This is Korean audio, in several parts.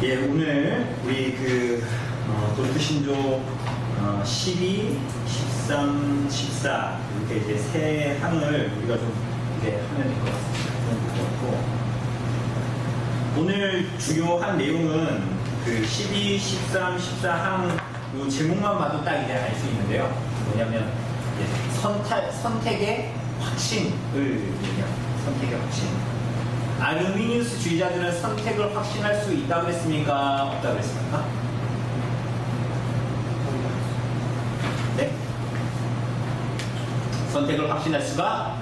예, 오늘 우리 도르트 신조 12, 13, 14 이렇게 이제 세 항을 우리가 좀 이제 하면 될 것 같습니다. 오늘 주요한 내용은 그 12, 13, 14항 요 제목만 봐도 딱 이제 알 수 있는데요. 뭐냐면 선택의 확신을 얘기합니다. 선택의 확신. 아르미니우스 주의자들은 선택을 확신할 수 있다고 그랬습니까? 없다고 그랬습니까? 네? 선택을 확신할 수가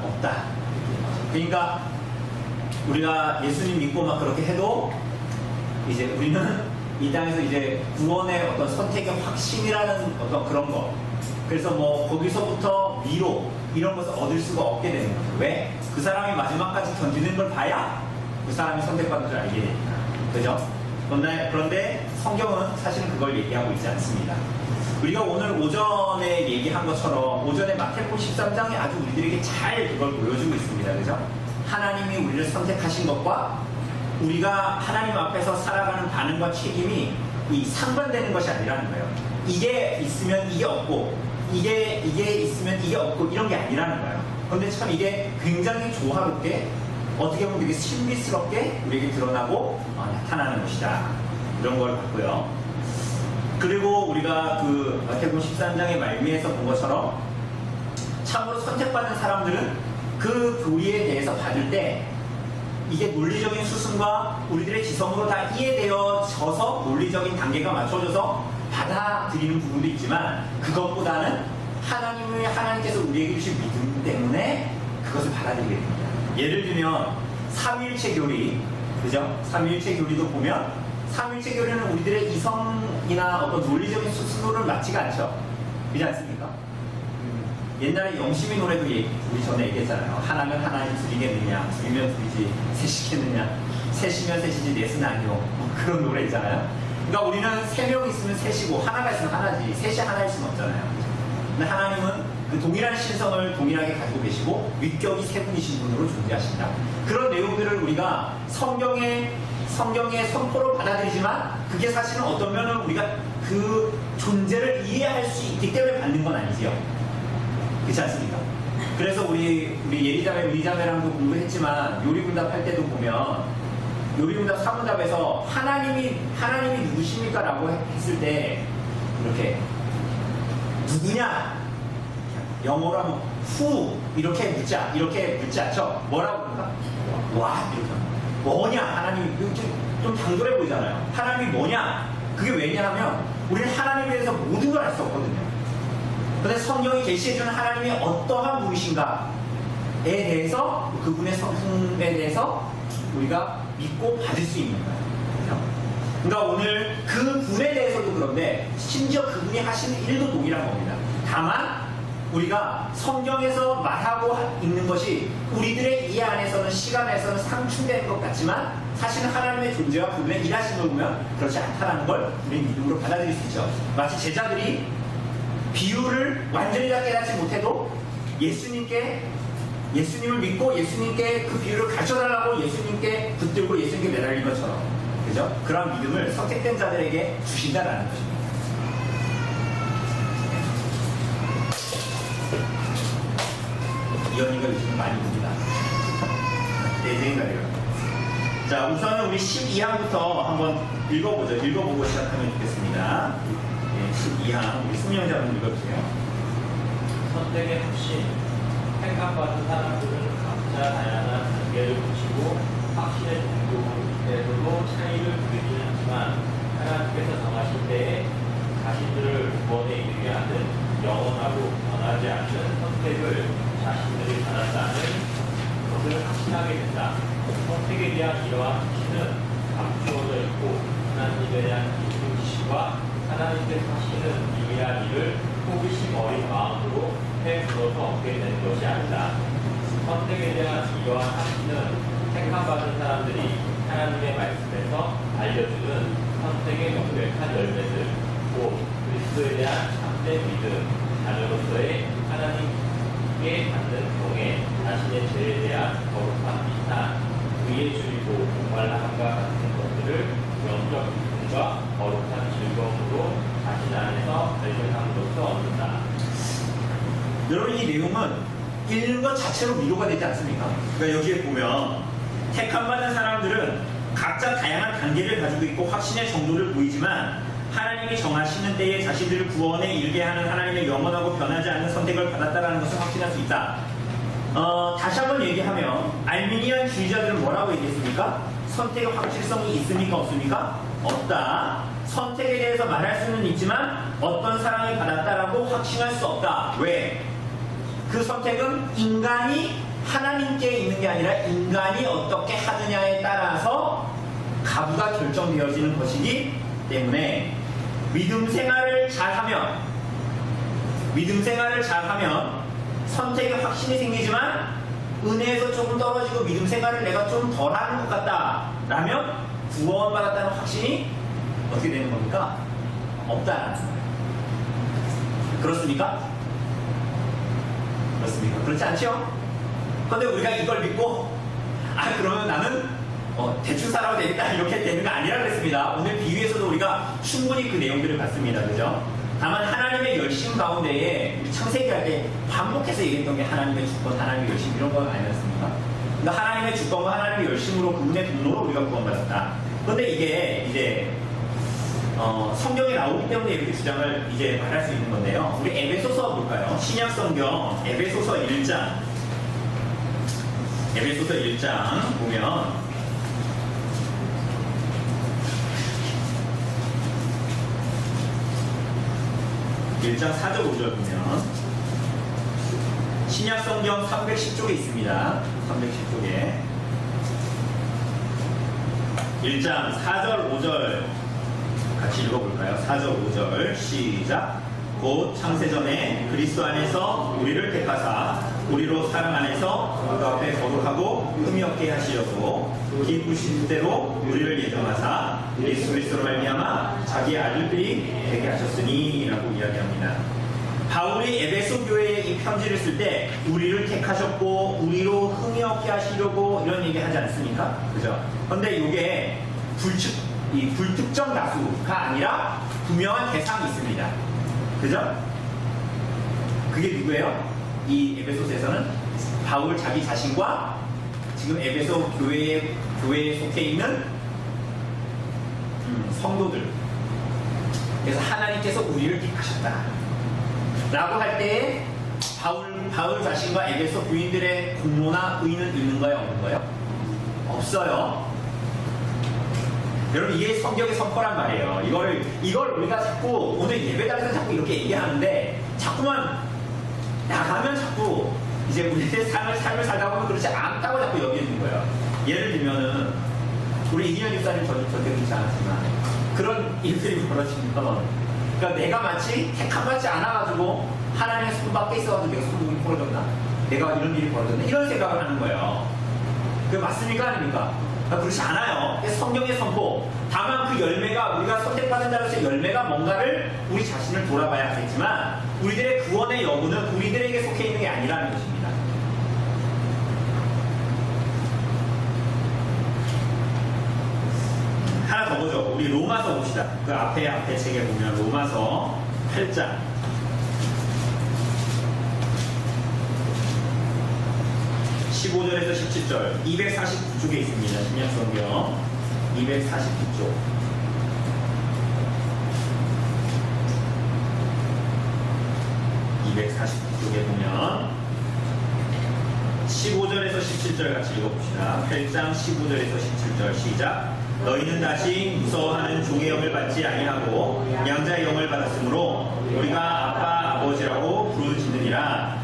없다. 그러니까 우리가 예수님 믿고 막 그렇게 해도 이제 우리는 이 땅에서 이제 구원의 어떤 선택의 확신이라는 어떤 그런 거, 그래서 뭐 거기서부터 위로 이런 것을 얻을 수가 없게 되는 거죠. 왜? 그 사람이 마지막까지 견디는 걸 봐야 그 사람이 선택받은 줄 알게 되니까. 그죠? 그런데 성경은 사실은 그걸 얘기하고 있지 않습니다. 우리가 오늘 오전에 얘기한 것처럼 오전에 마태복음 13장에 아주 우리들에게 잘 그걸 보여주고 있습니다. 그죠? 하나님이 우리를 선택하신 것과 우리가 하나님 앞에서 살아가는 반응과 책임이 상반되는 것이 아니라는 거예요. 이게 있으면 이게 없고 이게 있으면 이게 없고 이런 게 아니라는 거예요. 그런데 참 이게 굉장히 조화롭게 어떻게 보면 되게 신비스럽게 우리에게 드러나고 나타나는 것이다. 이런 걸 봤고요. 그리고 우리가 그 마태복음 13장의 말미에서 본 것처럼 참으로 선택받은 사람들은 그 교리에 대해서 받을 때 이게 논리적인 수순과 우리들의 지성으로 다 이해되어져서 논리적인 단계가 맞춰져서 받아들이는 부분도 있지만 그것보다는 하나님께서 우리에게 주신 믿음 때문에 그것을 받아들이게 됩니다. 예를 들면 삼위일체 교리, 그죠? 삼위일체 교리도 보면 삼위일체 교리는 우리들의 이성이나 어떤 논리적인 수순으로는 맞지가 않죠. 그렇지 않습니까? 옛날에 영심이 노래도 우리 전에 얘기했잖아요. 하나면 하나님 둘이겠느냐, 둘이면 둘이지, 셋이겠느냐, 셋이면 셋이지, 넷은 아니요. 그런 노래 있잖아요. 그러니까 우리는 세 명 있으면 셋이고 하나가 있으면 하나지, 셋이 하나일 수는 없잖아요. 근데 하나님은 그 동일한 신성을 동일하게 가지고 계시고 윗격이 세 분이신 분으로 존재하신다. 그런 내용들을 우리가 성경의 선포로 받아들이지만 그게 사실은 어떤 면은 우리가 그 존재를 이해할 수 있기 때문에 받는 건 아니지요. 그렇지 않습니까? 그래서 우리 예리자매, 미리자매랑도 공부했지만 요리분답 할 때도 보면 요리분답 4문답에서 하나님이 누구십니까? 라고 했을 때 이렇게 누구냐? 영어로 하면 who 이렇게 묻지 않죠? 뭐라고 그런가? what 이렇게 뭐냐? 하나님이 좀 당돌해 보이잖아요. 하나님이 뭐냐? 그게 왜냐하면 우리는 하나님에 대해서 모든 걸 알 수 없거든요. 그런데 성경이 계시해주는 하나님이 어떠한 분이신가에 대해서 그분의 성품에 대해서 우리가 믿고 받을 수 있는 거예요. 그러니까 오늘 그 분에 대해서도 그런데 심지어 그분이 하시는 일도 동일한 겁니다. 다만 우리가 성경에서 말하고 있는 것이 우리들의 이해 안에서는 시간에서는 상충되는 것 같지만 사실은 하나님의 존재와 그분의 일하심을 보면 그렇지 않다는 걸 우리는 믿음으로 받아들일 수 있죠. 마치 제자들이 비유를 완전히 다 깨닫지 못해도 예수님을 믿고 예수님께 그 비유를 가르쳐달라고 예수님께 붙들고 예수님께 매달린 것처럼, 그죠? 그런 믿음을 선택된 자들에게 주신다라는 것입니다. 이언니가 요즘 많이 봅니다. 내 생각이에요. 자, 우선은 우리 12항부터 한번 읽어보고 시작하면 좋겠습니다. 12항, 우리 승리형자분 읽어주세요. 선택의 확신. 택함받은 사람들은 각자 다양한 단계를 거치고 확신의 정도에서도 차이를 두기는 하지만 하나님께서 정하실 때에 자신들을 구원에 이르게 하는 영원하고 변하지 않는 선택을 자신들이 받았다는 것을 확신하게 된다. 선택에 대한 이러한 확신은 감추어져 있고 하나님에 대한 깊은 지식과 하나님께 하시는 유일한 일을 호기심 어린 마음으로 해물어서 얻게 된 것이 아니다. 선택에 대한 이러한 확신은 택함받은 사람들이 하나님의 말씀에서 알려주는 선택의 명백한 열매들, 곧 그리스도에 대한 참된 믿음, 자녀로서의 하나님께 받는 경애, 자신의 죄에 대한 거룩한 비탄, 의에 줄이고 목말라함과 같은 것들을 기쁨과 거룩한 즐거움으로 자신 안에서 발견함으로써 얻는다. 여러분 이 내용은 읽는 것 자체로 위로가 되지 않습니까? 그러니까 여기에 보면 택함받은 사람들은 각자 다양한 단계를 가지고 있고 확신의 정도를 보이지만 하나님이 정하시는 때에 자신들을 구원에 이르게 하는 하나님의 영원하고 변하지 않는 선택을 받았다는 것을 확신할 수 있다. 다시 한번 얘기하면 알미니안 주의자들은 뭐라고 얘기했습니까? 선택의 확실성이 있습니까? 없습니까? 없다. 선택에 대해서 말할 수는 있지만 어떤 사랑을 받았다라고 확신할 수 없다. 왜? 그 선택은 인간이 하나님께 있는 게 아니라 인간이 어떻게 하느냐에 따라서 가부가 결정되어지는 것이기 때문에 믿음 생활을 잘하면 선택에 확신이 생기지만 은혜에서 조금 떨어지고 믿음 생활을 내가 좀 덜하는 것 같다 라면 구원받았다는 확신이 어떻게 되는 겁니까? 없다라는 거예요. 그렇습니까? 그렇습니까? 그렇지 않죠? 그런데 우리가 이걸 믿고 그러면 나는 대충 살아도 되겠다 이렇게 되는 거 아니라 그랬습니다. 오늘 비유에서도 우리가 충분히 그 내용들을 봤습니다. 그죠? 다만 하나님의 열심 가운데에 우리 창세기 할 때 반복해서 얘기했던 게 하나님의 주권, 하나님의 열심 이런 거 아니었습니까? 그러니까 하나님의 주권과 하나님의 열심으로 그분의 분노로 우리가 구원받았다. 그런데 이게 이제 성경에 나오기 때문에 이렇게 주장을 이제 말할 수 있는 건데요. 우리 에베소서 볼까요? 신약 성경 에베소서 1장 보면 1장 4절 5절 보면 신약 성경 310쪽에 있습니다. 310쪽에 1장 4절 5절 같이 읽어볼까요? 4절 5절 시작. 곧 창세전에 그리스도 안에서 우리를 택하사 우리로 사랑 안에서 그 앞에 거룩하고 흠이 없게 하시려고 기쁘신 대로 우리를 예정하사 예수 그리스도로 말미암아 자기의 아들들이 되게 하셨으니 라고 이야기합니다. 바울이 에베소 교회에 이 편지를 쓸 때 우리를 택하셨고 우리로 흠이 없게 하시려고 이런 얘기 하지 않습니까? 그죠? 근데 이게 불특정 다수가 아니라 분명한 대상이 있습니다. 그죠? 그게 누구예요? 이 에베소서에서는 바울 자기 자신과 지금 에베소 교회에 속해 있는 성도들. 그래서 하나님께서 우리를 택하셨다 라고 할 때에 바울 자신과 에베소 교인들의 공로나 의는 있는 거예요? 없는 거예요? 없어요. 여러분 이게 성경의 선포란 말이에요. 이걸 우리가 자꾸 오늘 예배당에서 자꾸 이렇게 얘기하는데 자꾸만 나가면 자꾸 이제 우리의 삶을 살다 보면 그렇지 않다고 자꾸 여기는 거예요. 예를 들면은 우리 이기현 집사님 절대 그렇지 않았지만 그런 일들이 벌어지면 그러니까 내가 마치 택함받지 않아가지고 하나님의 손 밖에 있어가지고 내가 손목이 부러졌나? 내가 이런 일이 벌어졌나? 이런 생각을 하는 거예요. 그게 맞습니까? 아닙니까? 그렇지 않아요. 성경의 선포. 다만 그 열매가 우리가 선택받은 자로서의 열매가 뭔가를 우리 자신을 돌아봐야 하겠지만 우리들의 구원의 여부는 우리들에게 속해 있는 게 아니라는 것입니다. 하나 더 보죠. 우리 로마서 봅시다. 그 앞에 책에 보면 로마서 8장 15절에서 17절 249쪽에 있습니다. 신약성경 249쪽 249쪽에 보면 15절에서 17절 같이 읽어봅시다. 8장 15절에서 17절 시작. 너희는 다시 무서워하는 종의 영을 받지 아니하고 양자의 영을 받았으므로 우리가 아빠 아버지라고 부르짖느니라.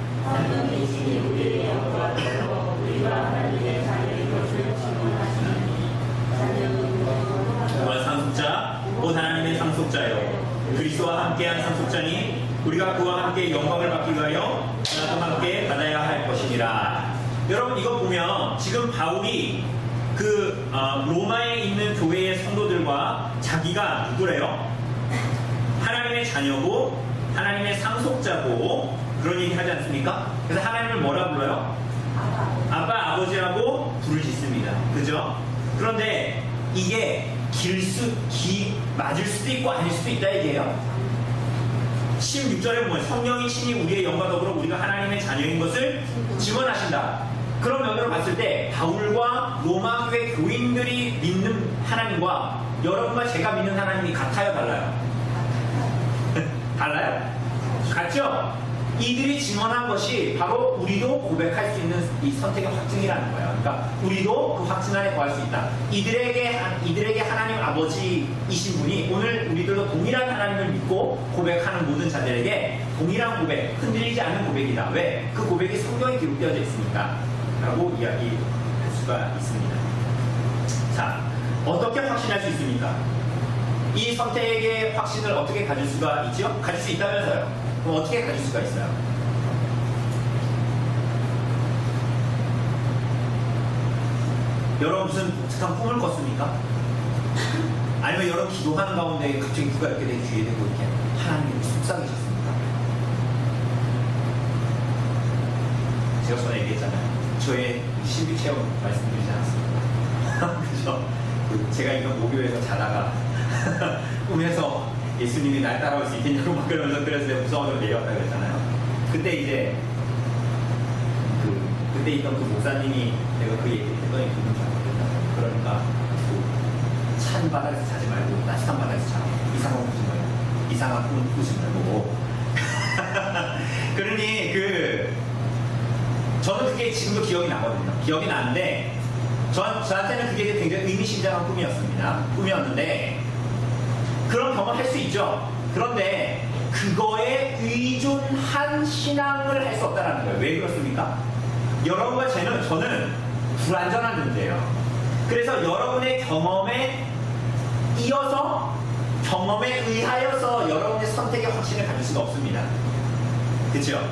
또한 상속자 곧 하나님의 상속자요 그리스도와 함께한 상속자니 우리가 그와 함께 영광을 받기 위하여 나도 함께 받아야 할 것이니라. 여러분 이거 보면 지금 바울이 로마에 있는 교회의 성도들과 자기가 누구래요? 하나님의 자녀고 하나님의 상속자고 그런 얘기 하지 않습니까? 그래서 하나님을 뭐라 불러요? 아빠 아버지라고 부르짖습니다. 그죠? 그런데 이게 맞을 수도 있고 아닐 수도 있다 얘기해요. 16절에 보면 성령이 친히 우리의 영과 더불어 우리가 하나님의 자녀인 것을 증언하신다. 그런 면으로 봤을 때 바울과 로마 교회 교인들이 믿는 하나님과 여러분과 제가 믿는 하나님이 같아요, 달라요? 달라요? 같죠? 이들이 증언한 것이 바로 우리도 고백할 수 있는 이 선택의 확증이라는 거예요. 그러니까 우리도 그 확증 안에 거할 수 있다. 이들에게 하나님 아버지이신 분이 오늘 우리들도 동일한 하나님을 믿고 고백하는 모든 자들에게 동일한 고백, 흔들리지 않는 고백이다. 왜? 그 고백이 성경에 기록되어져 있으니까 라고 이야기할 수가 있습니다. 자, 어떻게 확신할 수 있습니까? 이 선택의 확신을 어떻게 가질 수가 있죠? 가질 수 있다면서요. 그럼 어떻게 가질 수가 있어요? 여러분 무슨 독특한 꿈을 꿨습니까? 아니면 여러분 기도하는 가운데 갑자기 누가 이렇게 내 뒤에 대고 이렇게 하나님이 속삭이셨습니까? 제가 전에 얘기했잖아요. 저의 신비 체험 말씀드리지 않았습니다. 그죠? 제가 이번 모교에서 자다가 꿈에서 예수님이 날 따라올 수 있겠냐고 막 그러면서 그래서 내가 무서워서 내려왔다 그랬잖아요. 그때 이제 그때 있던 그 목사님이 내가 그 얘기를 했더니 그분 잘 모르겠다. 그러니까 찬 바다에서 자지 말고 따뜻한 바다에서 자. 이상한 꿈 꾸지 말고. 이상한 꿈 꾸지 말고. 그러니 저는 그게 지금도 기억이 나거든요. 기억이 나는데 저한테는 그게 굉장히 의미심장한 꿈이었는데 그런 경험을 할 수 있죠. 그런데 그거에 의존한 신앙을 할 수 없다는 거예요. 왜 그렇습니까? 여러분과 저는 불완전한 존재예요. 그래서 여러분의 경험에 이어서 경험에 의하여서 여러분의 선택의 확신을 가질 수가 없습니다. 그렇죠?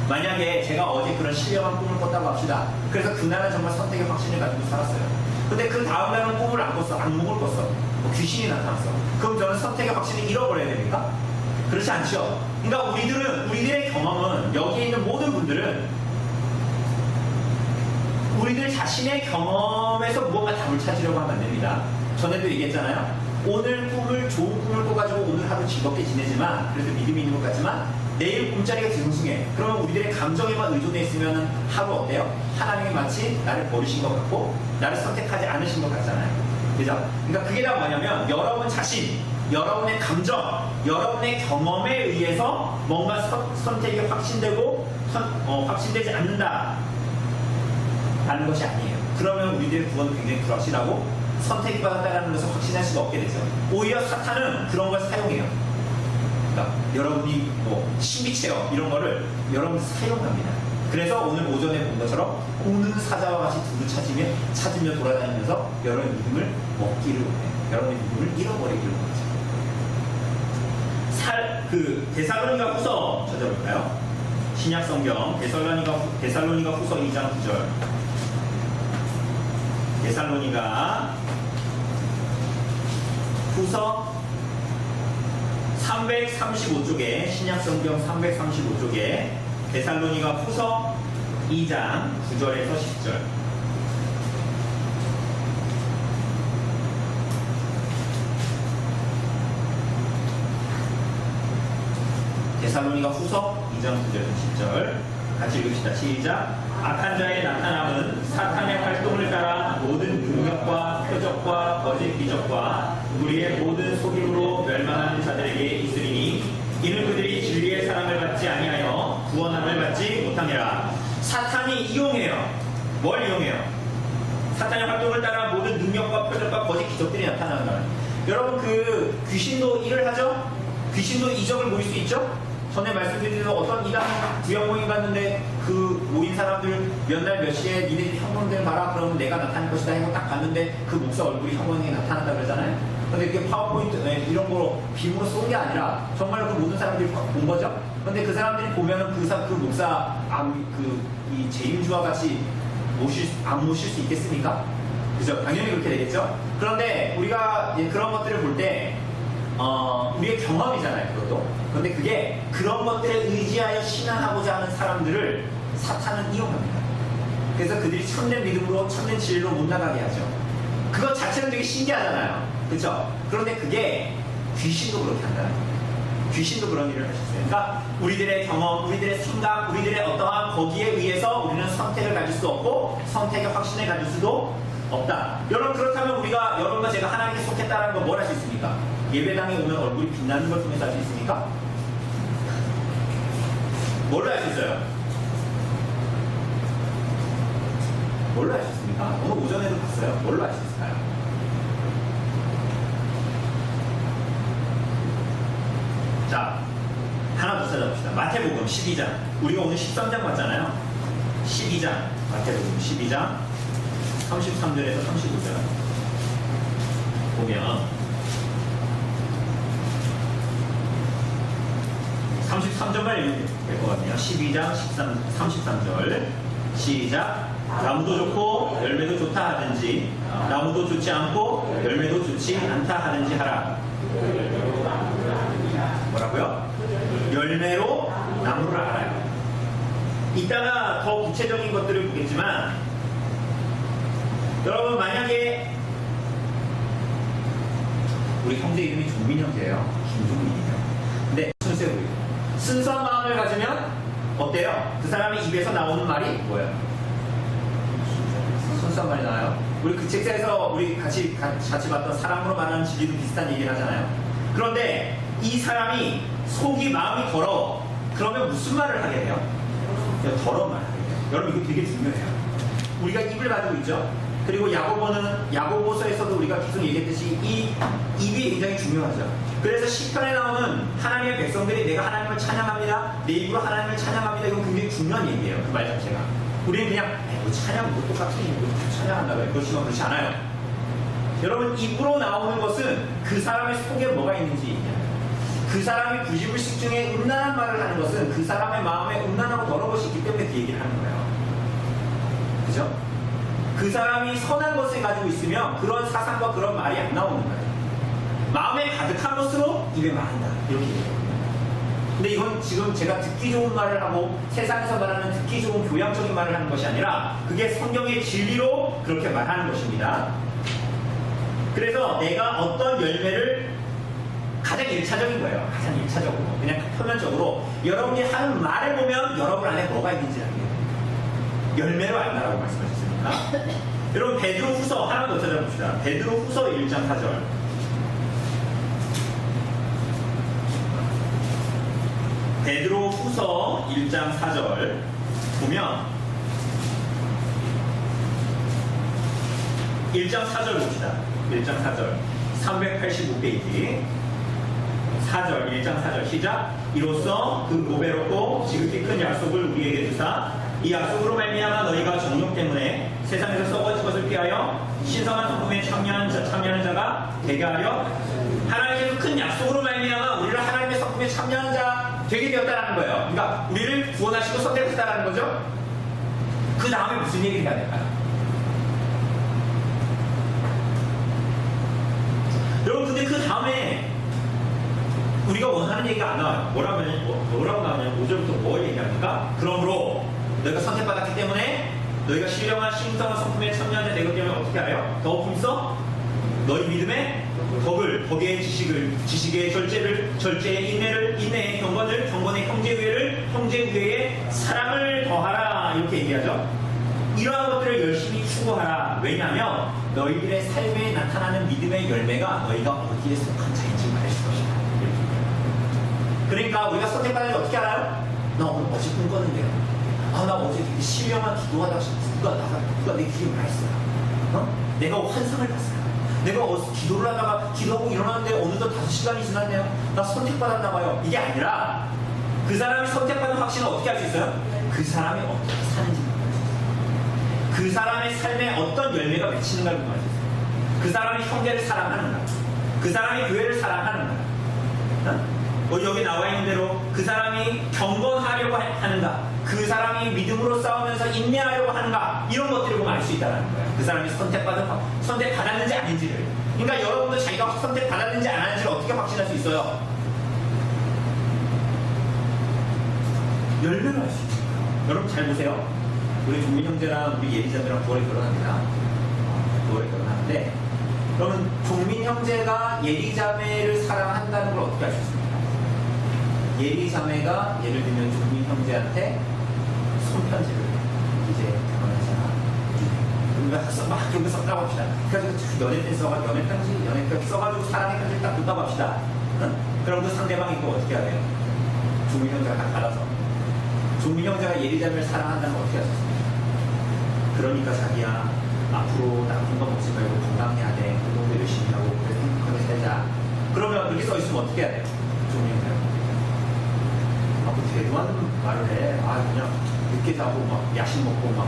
만약에 제가 어제 그런 신령한 꿈을 꿨다고 합시다. 그래서 그날은 정말 선택의 확신을 가지고 살았어요. 근데 그 다음 날은 꿈을 안 꿨어. 악몽을 꿨어. 뭐 귀신이 나타났어. 그럼 저는 선택의 확신을 잃어버려야 됩니까? 그렇지 않죠. 그러니까 우리들의 경험은, 여기에 있는 모든 분들은 우리들 자신의 경험에서 무언가 답을 찾으려고 하면 안 됩니다. 전에도 얘기했잖아요. 오늘 좋은 꿈을 꿔가지고 오늘 하루 즐겁게 지내지만, 그래서 믿음이 있는 것 같지만 내일 꿈자리가 뒤숭숭해. 그러면 우리들의 감정에만 의존해 있으면 하루 어때요? 하나님이 마치 나를 버리신 것 같고 나를 선택하지 않으신 것 같잖아요. 그죠? 그러니까 그게 다 뭐냐면 여러분 자신, 여러분의 감정, 여러분의 경험에 의해서 뭔가 선택이 확신되지 않는다 라는 것이 아니에요. 그러면 우리들의 구원은 굉장히 불확실하고 선택이 받았다는 것을 확신할 수가 없게 되죠. 오히려 사탄은 그런 걸 사용해요. 그러니까 여러분이 뭐 신비체험 이런 거를 여러분이 사용합니다. 그래서 오늘 오전에 본 것처럼 오는 사자와 같이 두루 찾으며 돌아다니면서 여러분의 믿음을 먹기를 원해요. 여러분의 믿음을 잃어버리기를 원하죠. 데살로니가 후서 찾아볼까요? 신약 성경 데살로니가 후서 2장 9절. 데살로니가 후서 335쪽에, 신약 성경 335쪽에 데살로니가 후서 2장 9절에서 10절. 데살로니가 후서 2장 9절에서 10절 같이 읽읍시다. 시작. 악한 자의 나타남은 사탄의 활동을 따라 모든 능력과 표적과 거짓 기적과 우리의 모든 속임으로 멸망하는 자들에게 있으리니 이는 그들이 진리의 사랑을 받지 아니하여 구원함을 받지 못함이라. 사탄이 이용해요. 뭘 이용해요? 사탄의 활동을 따라 모든 능력과 표적과 거짓 기적들이 나타나는. 여러분 귀신도 일을 하죠? 귀신도 이적을 보일 수 있죠? 전에 말씀드린 대로 어떤 이단 구역 모임 갔는데 그 모인 사람들 몇 날 몇 시에 니네들 형광등 봐라 그러면 내가 나타날 것이다 하고 딱 봤는데 그 목사 얼굴이 형광등에 나타난다 그러잖아요. 근데 그게 파워포인트 이런 거로 빔으로 쏜 게 아니라 정말로 그 모든 사람들이 본 거죠. 근데 그 사람들이 보면은 그 목사 이 제임주와 같이 안 모실 수 있겠습니까? 그죠? 당연히 그렇게 되겠죠. 그런데 우리가 그런 것들을 볼 때 우리의 경험이잖아요, 그것도. 그런데 그게 그런 것들에 의지하여 신앙하고자 하는 사람들을 사탄은 이용합니다. 그래서 그들이 참된 믿음으로, 참된 진리로 못 나가게 하죠. 그것 자체는 되게 신기하잖아요. 그렇죠? 그런데 그게 귀신도 그렇게 한다는 거예요. 귀신도 그런 일을 할 수 있어요. 그러니까 우리들의 경험, 우리들의 생각, 우리들의 어떠한 거기에 의해서 우리는 선택을 가질 수 없고 선택의 확신을 가질 수도 없다. 여러분 그렇다면 우리가 여러분과 제가 하나님께 속했다는 건 뭘 할 수 있습니까? 예배당에 오면 얼굴이 빛나는 걸 통해서 할 수 있습니까? 뭘로 할 수 있어요? 뭘로 할 수 있습니까? 오늘 오전에도 봤어요. 뭘로 할 수 있을까요? 자, 하나 더 찾아봅시다. 마태복음 12장. 우리가 오늘 13장 봤잖아요. 12장. 마태복음 12장 33절에서 35절 보면 33절만 읽으면 될 것 같네요. 12장 33절 시작. 나무도 좋고 열매도 좋다 하든지 나무도 좋지 않고 열매도 좋지 않다 하든지 하라. 뭐라고요? 열매로 나무를 알아요. 이따가 더 구체적인 것들을 보겠지만 여러분 만약에 우리 형제 이름이 종민 형제예요. 김종민이에요. 근데 순수해 보이죠. 순수한 마음을 가지면 어때요? 그 사람의 입에서 나오는 말이 뭐예요? 순수한 말이 나와요. 우리 그 책에서 우리 같이 봤던 사랑으로 말하는 진리도 비슷한 얘기를 하잖아요. 그런데 이 사람이 속이 마음이 더러워. 그러면 무슨 말을 하게 돼요? 더러운 말을 하게 돼요. 여러분 이거 되게 중요해요. 우리가 입을 가지고 있죠. 그리고 야고보서에서도 우리가 계속 얘기했듯이 이 입이 굉장히 중요하죠. 그래서 시편에 나오는 하나님의 백성들이 내가 하나님을 찬양합니다. 내 입으로 하나님을 찬양합니다. 이건 굉장히 중요한 얘기예요. 그 말 자체가. 우리는 그냥 뭐 찬양 뭐 똑같은 뭐 찬양한다고요. 그렇지만 그렇지 않아요. 여러분 입으로 나오는 것은 그 사람의 속에 뭐가 있는지 얘기해요. 그 사람이 부지불식 중에 음란한 말을 하는 것은 그 사람의 마음에 음란하고 더러운 것이 있기 때문에 그 얘기를 하는 거예요. 그죠? 그 사람이 선한 것을 가지고 있으면 그런 사상과 그런 말이 안 나오는 거예요. 마음에 가득한 것으로 입에 말한다. 이렇게 얘기해요. 근데 이건 지금 제가 듣기 좋은 말을 하고 세상에서 말하는 듣기 좋은 교양적인 말을 하는 것이 아니라 그게 성경의 진리로 그렇게 말하는 것입니다. 그래서 내가 어떤 열매를 가장 1차적인 거예요. 가장 1차적으로. 그냥 표면적으로 여러분이 하는 말을 보면 여러분 안에 뭐가 있는지 알게 돼요. 열매로 안다라고 말씀하셨습니다. 여러분 베드로 후서 하나 더 찾아봅시다. 베드로 후서 1장 4절. 베드로 후서 1장 4절 보면 1장 4절 봅시다. 1장 4절 385페이지 4절 1장 4절 시작. 이로써 그 보배롭고 지극히 큰 약속을 우리에게 주사 이 약속으로 말미암아 너희가 정욕 때문에 세상에서 썩어질 것을 피하여 신성한 성품에 참여하는 자가 되게 하려 하나님께서 큰 약속으로 말미암아 우리를 하나님의 성품에 참여하는 자 되게 되었다는 거예요. 그러니까 우리를 구원하시고 선택하셨다는 거죠. 그 다음에 무슨 얘기를 해야 될까요? 여러분 근데 그 다음에 우리가 원하는 얘기가 안 나와요. 뭐라고 나오냐면 5절부터 뭘 얘기합니까? 그러므로 너희가 선택받았기 때문에 너희가 신령한 신성한 성품에 참여하는 자 되기 때문에 어떻게 하여? 더욱 힘써 너희 믿음의 덕을, 덕의 지식을, 지식의 절제의 인내를, 인내의 경건을, 경건의 형제의회를, 형제의회의 사랑을 더하라 이렇게 얘기하죠. 이러한 것들을 열심히 추구하라. 왜냐하면 너희들의 삶에 나타나는 믿음의 열매가 너희가 어디에 속한 자인지 말할 것이다. 그러니까 우리가 선택받는 게 어떻게 알아요? 나 오늘 어제 꿈 꿨는데요. 나 어제 되게 신령한 기도하다가 누가 내 귀에 말했어요. 내가 환상을 봤어요. 내가 기도를 하다가 기도하고 일어났는데 어느덧 5시간이 지났네요. 나 선택받았나 봐요. 이게 아니라 그 사람이 선택받는 확신은 어떻게 할 수 있어요? 그 사람이 어떻게 사는지 그 사람의 삶에 어떤 열매가 맺히는가를 보면 알 수 있어요. 그 사람이 형제를 사랑하는가, 그 사람이 교회를 사랑하는가, 여기 나와 있는 대로 그 사람이 경건하려고 하는가, 그 사람이 믿음으로 싸우면서 인내하려고 하는가, 이런 것들을 보면 알 수 있다는 거예요. 그 사람이 선택받았는지 아닌지를. 그러니까 여러분도 자기가 선택받았는지 안 하는지를 어떻게 확신할 수 있어요? 열매를 알 수 있어요. 여러분 잘 보세요. 우리 종민 형제랑 우리 예비자들랑 9월에 결혼합니다. 9월에 결혼하는데 그러면 종민 형제가 예리 자매를 사랑한다는 걸 어떻게 알 수 있습니까? 예리 자매가 예를 들면 종민 형제한테 손편지를 이제 결혼하잖아. 우리가 막 그런 거 썼다고 합시다. 그래가지고 연애 편지 써가지고 사랑의 편지를 딱 줬다고 합시다. 응? 그럼 그 상대방이 또 어떻게 해야 돼요? 종민 형제가 딱 받아서 종민 형제가 예리 자매를 사랑한다는 걸 어떻게 할 수 있습니까? 그러니까 자기야 앞으로 나쁜 거 먹지 말고 건강해야 돼. 운동도 열심히 하고 그래서 행복하게 살자. 그러면 그렇게 써 있으면 어떻게 해야 돼요? 종민 형제가 뭐 되도 않는 말을 해. 그냥 늦게 자고 막 야식 먹고 막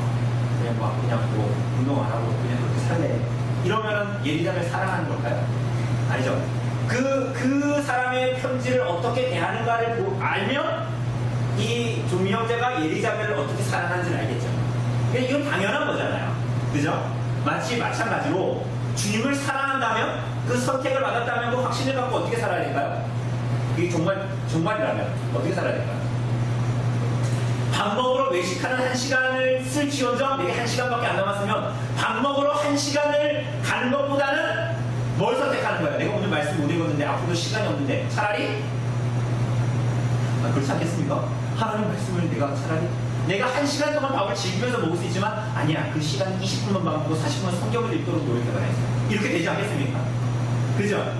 그냥 뭐 운동 안 하고 그냥 그렇게 살래. 이러면은 예리 자매를 사랑하는 걸까요? 아니죠. 그 사람의 편지를 어떻게 대하는가를 알면 이 종민 형제가 예리 자매를 어떻게 사랑하는지를 알겠죠. 그러니까 이건 당연한 거잖아요. 그죠? 마찬가지로 주님을 사랑한다면 그 선택을 받았다면 그 확신을 갖고 어떻게 살아야 될까요? 이게 정말이라면 어떻게 살아야 될까요? 밥 먹으러 외식하는 1시간을 쓸지언정 내게 1시간밖에 안 남았으면 밥 먹으러 1시간을 가는 것보다는 뭘 선택하는 거야? 내가 오늘 말씀 못 읽었는데 앞으로도 시간이 없는데 차라리 그렇지 않겠습니까? 하나님 말씀을 내가 1시간 동안 밥을 즐기면서 먹을 수 있지만 아니야 그 시간 20분만 밥 먹고 40분 성경을 읽도록 노력해봐야지. 이렇게 되지 않겠습니까? 그죠?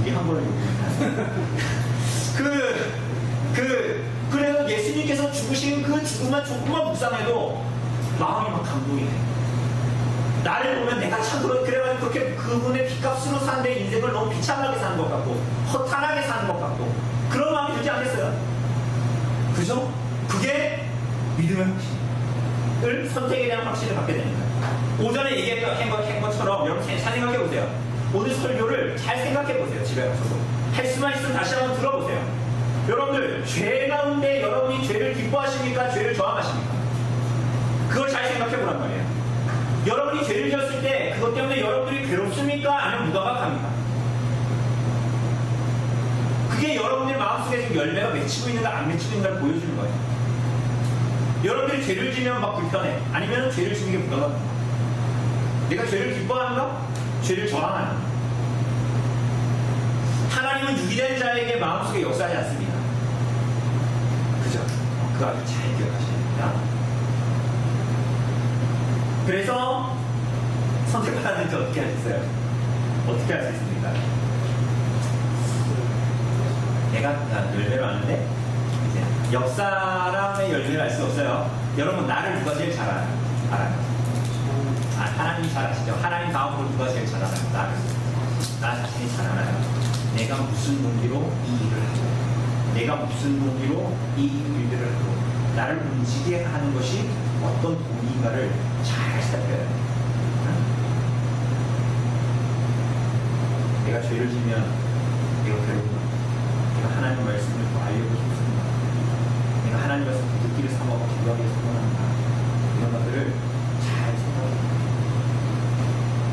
우리 한 번을 그래서 예수님께서 죽으신 그 죽음만 조금만 묵상해도 마음이 막 감동이 돼. 나를 보면 내가 참 그래가지고 그렇게 그분의 핏값으로 산 내 인생을 너무 비참하게 사는 것 같고 허탄하게 사는 것 같고 그런 마음이 들지 않겠어요? 그죠? 그게 믿음의 확신을 선택에 대한 확신을 갖게 되는 거예요. 오전에 얘기했던 것처럼 여러분 잘 생각해 보세요. 오늘 설교를 잘 생각해 보세요. 집에 가서도 할 수만 있으면 다시 한번 들어보세요. 여러분들 죄 가운데 여러분이 죄를 기뻐하십니까? 죄를 저항하십니까? 그걸 잘 생각해 보란 말이에요. 여러분이 죄를 지었을 때 그것 때문에 여러분들이 괴롭습니까? 아니면 무감각합니까? 그게 여러분들 마음속에 지금 열매가 맺히고 있는가 안 맺히고 있는가를 보여주는 거예요. 여러분들이 죄를 지면 막 불편해. 아니면 죄를 지는 게 무감각합니다. 내가 죄를 기뻐하는가? 죄를 저항하는가? 하나님은 유기된 자에게 마음속에 역사하지 않습니다. 그죠? 그거 아주 잘 기억하셔야 됩니다. 그래서 선택받았는지 어떻게 하셨어요? 어떻게 할 수 있습니까? 내가 열매를 아는데 이제 옆 사람의 열매를 알 수 없어요. 여러분 나를 누가 제일 잘 알아요? 하나님이 잘 아시죠? 하나님 다음으로 누가 제일 잘 알아요? 나 자신이 잘 알아요. 내가 무슨 동기로 이 일을 하고 내가 무슨 동기로 이 일들을 하고 나를 움직이게 하는 것이 어떤 동기인가를 잘 살펴야 돼요. 내가 죄를 지면 내가 괴롭구나. 내가 하나님 말씀을 더 알려고 싶습니다. 내가 하나님 말씀을 듣기를 삼아서 기도하기 소원합니다. 이런 것들을 잘 생각해요.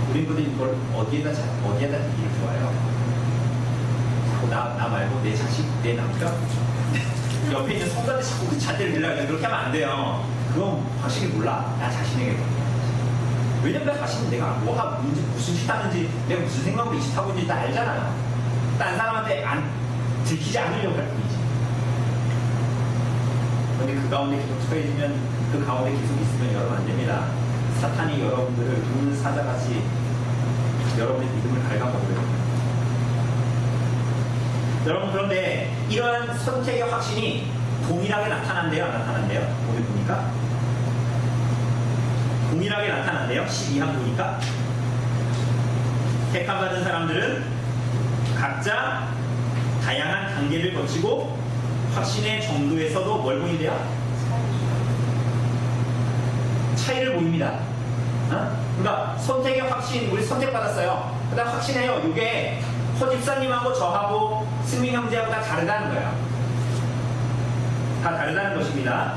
우리 분들이 이걸 어디에다 듣기를 좋아해요? 나 말고 내 자식, 내 남편 옆에 있는 성도한테 자꾸 그 잣대를 들려야 돼. 그렇게 하면 안 돼요. 그건 확실히 몰라. 나 자신에게. 왜냐면 나 자신은 내가 무슨 짓 하는지 내가 무슨 생각으로 이 짓 하고 있는지 다 알잖아요. 딴 사람한테 들키지 않으려고 할 뿐이지. 그런데 그 가운데 계속 처해지면 그 가운데 계속 있으면 여러분 안 됩니다. 사탄이 여러분들을 죽는 사자같이 여러분의 믿음을 갉아먹어요. 여러분 그런데 이러한 선택의 확신이 동일하게 나타난대요? 안 나타난대요? 오늘 보니까 동일하게 나타난대요? 12항 보니까 택함받은 사람들은 각자 다양한 단계를 거치고 확신의 정도에서도 뭘 보인대요? 차이를 보입니다. 그러니까 선택의 확신, 우리 선택받았어요. 그 다음 확신해요. 이게 허 집사님하고 저하고 승민 형제하고 다 다르다는 거예요. 다 다르다는 것입니다.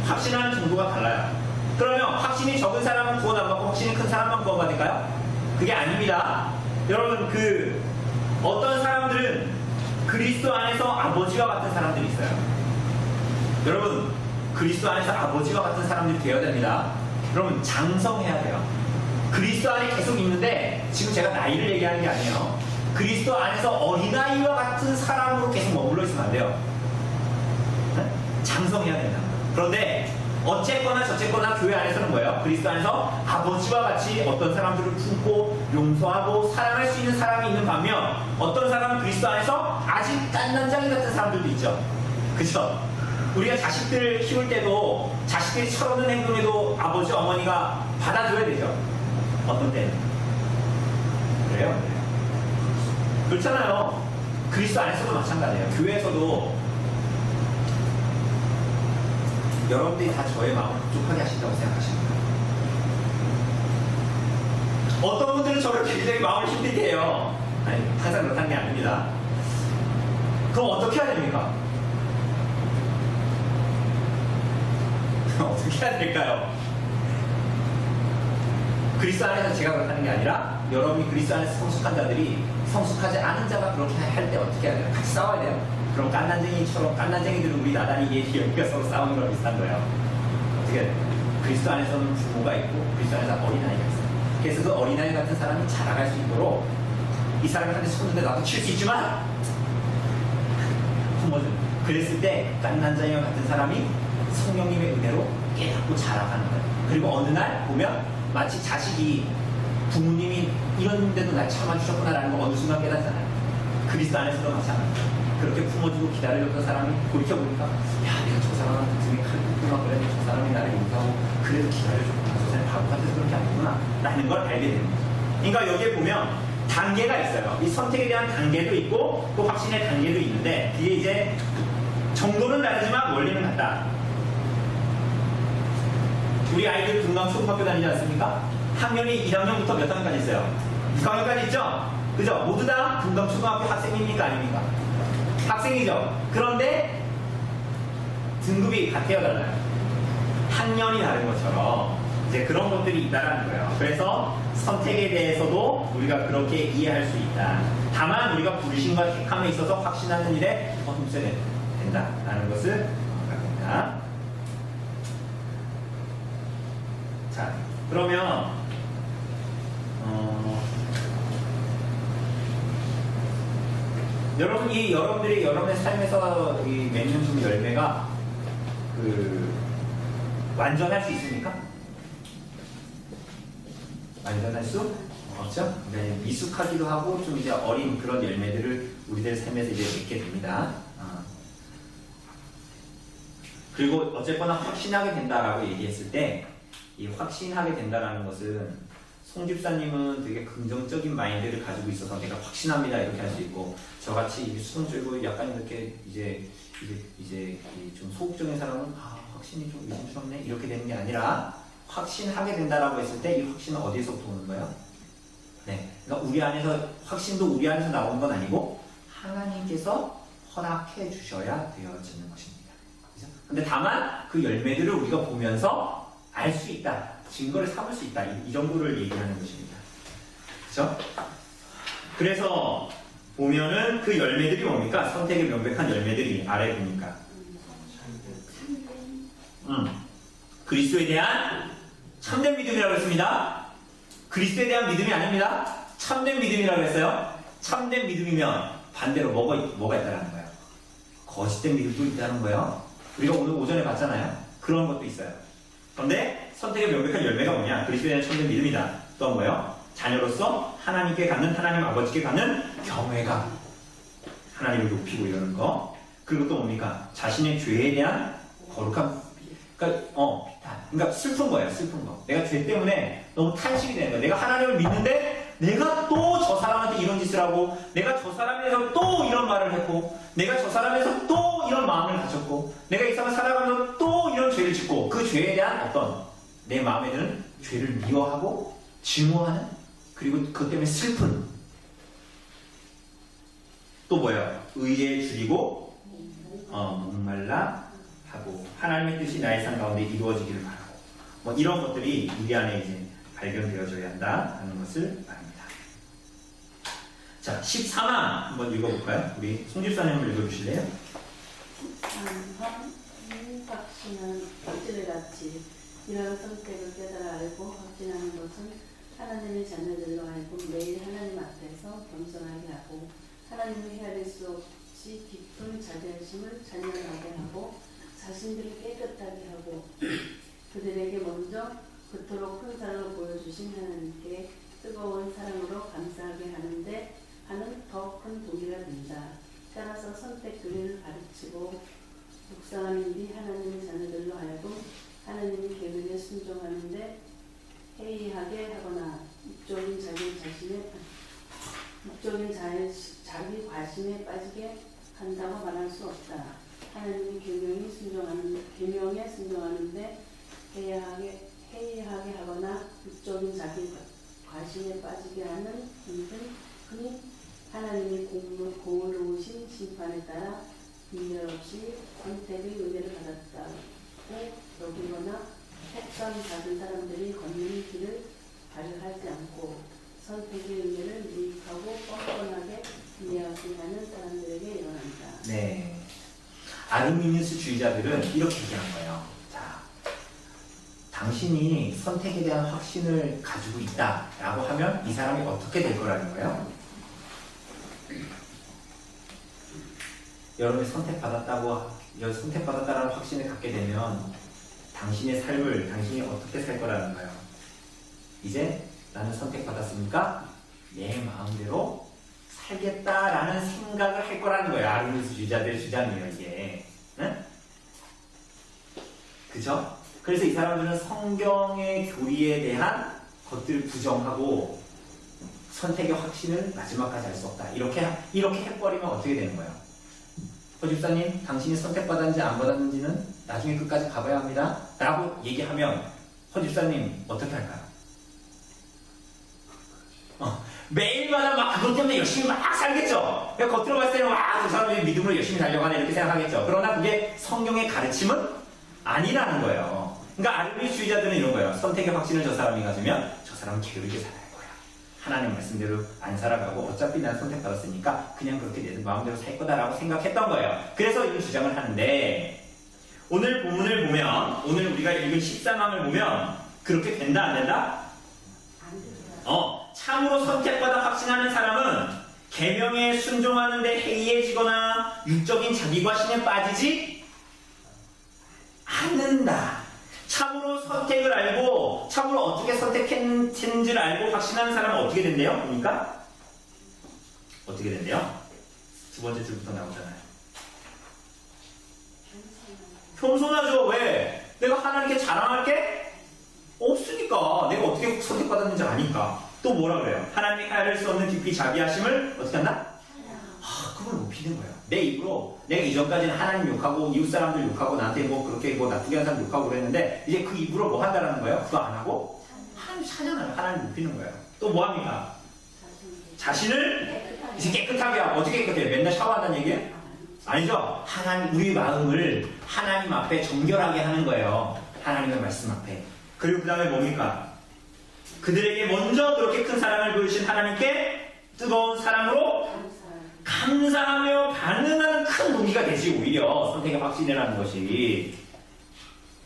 확신하는 정도가 달라요. 그러면 확신이 적은 사람은 구원 안 받고 확신이 큰 사람만 구원 받을까요? 그게 아닙니다. 여러분 어떤 사람들은 그리스도 안에서 아버지와 같은 사람들이 있어요. 여러분 그리스도 안에서 아버지와 같은 사람들이 되어야 됩니다. 여러분 장성해야 돼요. 그리스도 안에 계속 있는데 지금 제가 나이를 얘기하는 게 아니에요. 그리스도 안에서 어린아이와 같은 사람으로 계속 머물러 있으면 안 돼요. 장성해야 된다. 그런데 어쨌거나 저쨌거나 교회 안에서는 뭐예요? 그리스도 안에서 아버지와 같이 어떤 사람들을 품고 용서하고 사랑할 수 있는 사람이 있는 반면 어떤 사람은 그리스도 안에서 아직 깐난장이 같은 사람들도 있죠. 그죠? 우리가 자식들 키울 때도 자식들이 철없는 행동에도 아버지 어머니가 받아줘야 되죠. 어떤 때는. 그래요? 그렇잖아요. 그리스도 안에서도 마찬가지예요. 교회에서도 여러분들이 다 저의 마음을 흡족하게 하신다고 생각하십니까? 어떤 분들은 저를 굉장히 마음을 힘들게 해요. 아니, 항상 그렇다는 게 아닙니다. 그럼 어떻게 해야 됩니까? 어떻게 해야 될까요? 그리스도 안에서 제가 그렇다는 게 아니라 여러분이 그리스도 안에서 성숙한 자들이 성숙하지 않은 자가 그렇게 할 때 어떻게 해야 돼요? 같이 싸워야 돼요. 그럼 깐난쟁이처럼 깐난쟁이들은 우리 나단이 여기가 서로 싸우는 거랑 비슷한 거예요. 어떻게 해야 돼요? 그리스도 안에서는 부모가 있고 그리스도 안에서 어린아이가 있어요. 그래서 그 어린아이 같은 사람이 자라갈 수 있도록 이 사람이 한테 쳤는데 나도 칠 수 있지만 부모들 그랬을 때 깐난쟁이와 같은 사람이 성령님의 은혜로 깨닫고 자라가는 거예요. 그리고 어느 날 보면 마치 자식이 부모님이 이런데도 날 참아주셨구나라는 걸 어느 순간 깨닫잖아요. 그리스도 안에서도 마찬가지예요. 그렇게 품어주고 기다려줬던 사람이 돌이켜보니까 야 내가 저 사람한테 등에 칼 꽂구나 그래도 저 사람이 나를 용서하고 그래도 기다려줬구나 저 사람이 바보 같아서 그런 게 아니구나 라는 걸 알게 되는 거죠. 그러니까 여기에 보면 단계가 있어요. 이 선택에 대한 단계도 있고 또 확신의 단계도 있는데 이게 이제 정도는 다르지만 원리는 같다. 우리 아이들 금강 초등학교 다니지 않습니까? 학년이 1학년부터 몇 학년까지 있어요? 6학년까지 있죠? 그죠? 모두 다 금강 초등학교 학생입니까? 아닙니까? 학생이죠? 그런데 등급이 같아요? 달라요? 학년이 다른 것처럼 이제 그런 것들이 있다는 거예요. 그래서 선택에 대해서도 우리가 그렇게 이해할 수 있다. 다만 우리가 불신과 택함에 있어서 확신하는 일에 힘써야 된다라는 것을 생각합니다. 자, 그러면 여러분들이 여러분의 삶에서 이 맺는 좀 열매가 완전할 수 있습니까? 완전할 수 없죠? 네, 미숙하기도 하고 좀 이제 어린 그런 열매들을 우리들 삶에서 이제 맺게 됩니다. 그리고 어쨌거나 확신하게 된다라고 얘기했을 때 이 확신하게 된다라는 것은 송 집사님은 되게 긍정적인 마인드를 가지고 있어서 내가 확신합니다 이렇게 할 수 있고 저같이 수동적이고 약간 이렇게 이제 좀 소극적인 사람은 확신이 좀 의심스럽네 이렇게 되는 게 아니라 확신하게 된다라고 했을 때 이 확신은 어디에서부터 오는 거예요? 네, 그러니까 우리 안에서 확신도 우리 안에서 나오는 건 아니고 하나님께서 허락해 주셔야 되어지는 것입니다. 그죠? 근데 다만 그 열매들을 우리가 보면서 알 수 있다. 증거를 삼을 수 있다. 이 정도를 얘기하는 것입니다. 그렇죠? 그래서 보면은 그 열매들이 뭡니까? 선택의 명백한 열매들이 아래 보니까 그리스도에 대한 참된 믿음이라고 했습니다. 그리스도에 대한 믿음이 아닙니다. 참된 믿음이라고 했어요. 참된 믿음이면 반대로 뭐가 있다는 거예요? 거짓된 믿음도 있다는 거예요. 우리가 오늘 오전에 봤잖아요. 그런 것도 있어요. 그런데 선택의 명백한 열매가 뭐냐? 그리스도에 대한 참된 믿음이다. 또 뭐예요? 자녀로서 하나님께 갖는 하나님 아버지께 갖는 경외가 하나님을 높이고 이러는 거. 그리고 또 뭡니까? 자신의 죄에 대한 거룩함. 그러니까 슬픈 거예요. 슬픈 거. 내가 죄 때문에 너무 탄식이 되는 거야. 내가 하나님을 믿는데 내가 또 저 사람한테 이런 짓을 하고 내가 저 사람에서 또 이런 말을 했고 내가 저 사람에서 또 이런 마음을 가졌고 내가 이 사람을 살아가면서 또 이런 죄를 짓고 그 죄에 대한 어떤 내 마음에 드는 죄를 미워하고 증오하는 그리고 그것 때문에 슬픈 또 뭐예요? 의에 줄이고 목말라 하고 하나님의 뜻이 나의 삶 가운데 이루어지기를 바라고 뭐 이런 것들이 우리 안에 이제 발견되어져야 한다는 것을 말합니다. 자, 14만 한번 읽어볼까요? 우리 송집사님 한번 읽어주실래요? 13번 확신은 억지를 갖지 이런 성격을 깨달아 알고 확신하는 것은 하나님의 자녀들로 하여금 매일 하나님 앞에서 겸손하게 하고 하나님을 헤아릴 수 없이 깊은 자비하심을 자녀하게 하고 자신들을 깨끗하게 하고 그들에게 먼저 그토록 큰 사랑을 보여주신 하나님께 뜨거운 사랑으로 감사하게 하는데 하는 더 큰 동기가 된다. 따라서 선택 교리를 가르치고 묵상하는뒤 하나님의 자녀들로 하여금 하나님의 계명에 순종하는데 해이하게 하거나 육적인 자기 과심에 빠지게 한다고 말할 수 없다. 하나님의 계명에 순종하는데 해이하게 하거나 육적인 자기 과심에 빠지게 하는 흔히 하나님의 공의로우신 심판에 따라 분별 없이 선택의 은혜를 받았다고 여기거나 택선 받은 사람들이 걷는 길을 발휘하지 않고 선택의 은혜를 유익하고 뻔뻔하게 이해하게 하는 사람들에게 일어난다. 네. 아르미니스 주의자들은 이렇게 얘기한 거예요. 자, 당신이 선택에 대한 확신을 가지고 있다라고 하면 이 사람이 어떻게 될 거라는 거예요? 여러분이 선택받았다라는 확신을 갖게 되면 당신의 삶을 당신이 어떻게 살 거라는 거예요. 이제 나는 선택받았으니까 내 마음대로 살겠다라는 생각을 할 거라는 거예요. 아르미니스 주의자들의 주장이에요, 이게. 응? 그죠? 그래서 이 사람들은 성경의 교리에 대한 것들을 부정하고 선택의 확신을 마지막까지 알 수 없다. 이렇게 해버리면 어떻게 되는 거예요? 허집사님, 당신이 선택받았는지 안 받았는지는 나중에 끝까지 가봐야 합니다. 라고 얘기하면 허집사님 어떻게 할까요? 매일마다 막 그것 때문에 열심히 막 살겠죠. 겉으로 봤을 때는 와, 그 사람들이 믿음으로 열심히 살려가네 이렇게 생각하겠죠. 그러나 그게 성경의 가르침은 아니라는 거예요. 그러니까 아르미니스주의자들은 이런 거예요. 선택의 확신을 저 사람이 가지면 저 사람은 게으르게 살아야 거야. 하나님 말씀대로 안 살아가고 어차피 난 선택받았으니까 그냥 그렇게 내 마음대로 살 거다라고 생각했던 거예요. 그래서 이런 주장을 하는데 오늘 본문을 보면 오늘 우리가 읽은 14망을 보면 그렇게 된다 안 된다? 참으로 선택받아 확신하는 사람은 계명에 순종하는데 해이해지거나 육적인 자기과신에 빠지지 않는다. 참으로 선택을 알고 참으로 어떻게 선택했는지를 알고 확신하는 사람은 어떻게 된대요? 보니까 어떻게 된대요? 두 번째 줄부터 나오잖아요. 겸손하죠. 왜? 내가 하나님께 자랑할 게 없으니까. 내가 어떻게 선택받았는지 아니까. 또 뭐라 그래요? 하나님이 헤아릴 수 없는 깊이 자비하심을 어떻게 한다? 그걸 높이는 거예요. 내 입으로 내가 이전까지는 하나님 욕하고 이웃 사람들 욕하고 나한테 뭐 그렇게 뭐 나쁘게 하는 사람 욕하고 그랬는데 이제 그 입으로 뭐 한다라는 거예요? 그거 안 하고 하나님 찬양하는 하나님 높이는 거예요. 또 뭐 합니까? 자신을 이제 깨끗하게 하고 어떻게 깨끗해요? 맨날 샤워한다는 얘기예요? 아니죠. 하나님 우리 마음을 하나님 앞에 정결하게 하는 거예요. 하나님의 말씀 앞에. 그리고 그 다음에 뭡니까? 그들에게 먼저 그렇게 큰 사랑을 보여주신 하나님께 뜨거운 사랑으로 감사하며 반응하는 큰 동기가 되지 오히려 선택의 확신이라는 것이.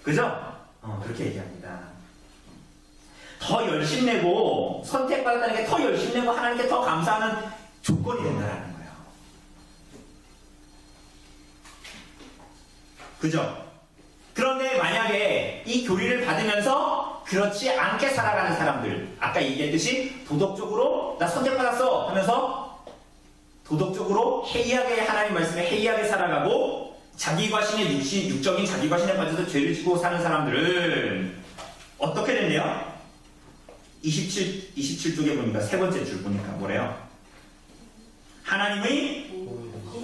그죠? 그렇게 얘기합니다. 더 열심내고 선택받았다는 게 더 열심내고 하나님께 더 감사하는 조건이 된다는 거예요. 그죠? 그런데 만약에 이 교리를 받으면서 그렇지 않게 살아가는 사람들, 아까 얘기했듯이 도덕적으로 나 선택받았어 하면서 도덕적으로 해이하게 하나님 말씀에 해이하게 살아가고 자기 과신의 육적인 자기 과신에 빠져서 죄를 지고 사는 사람들은 어떻게 된대요? 27쪽에 보니까 세 번째 줄 보니까 뭐래요? 하나님의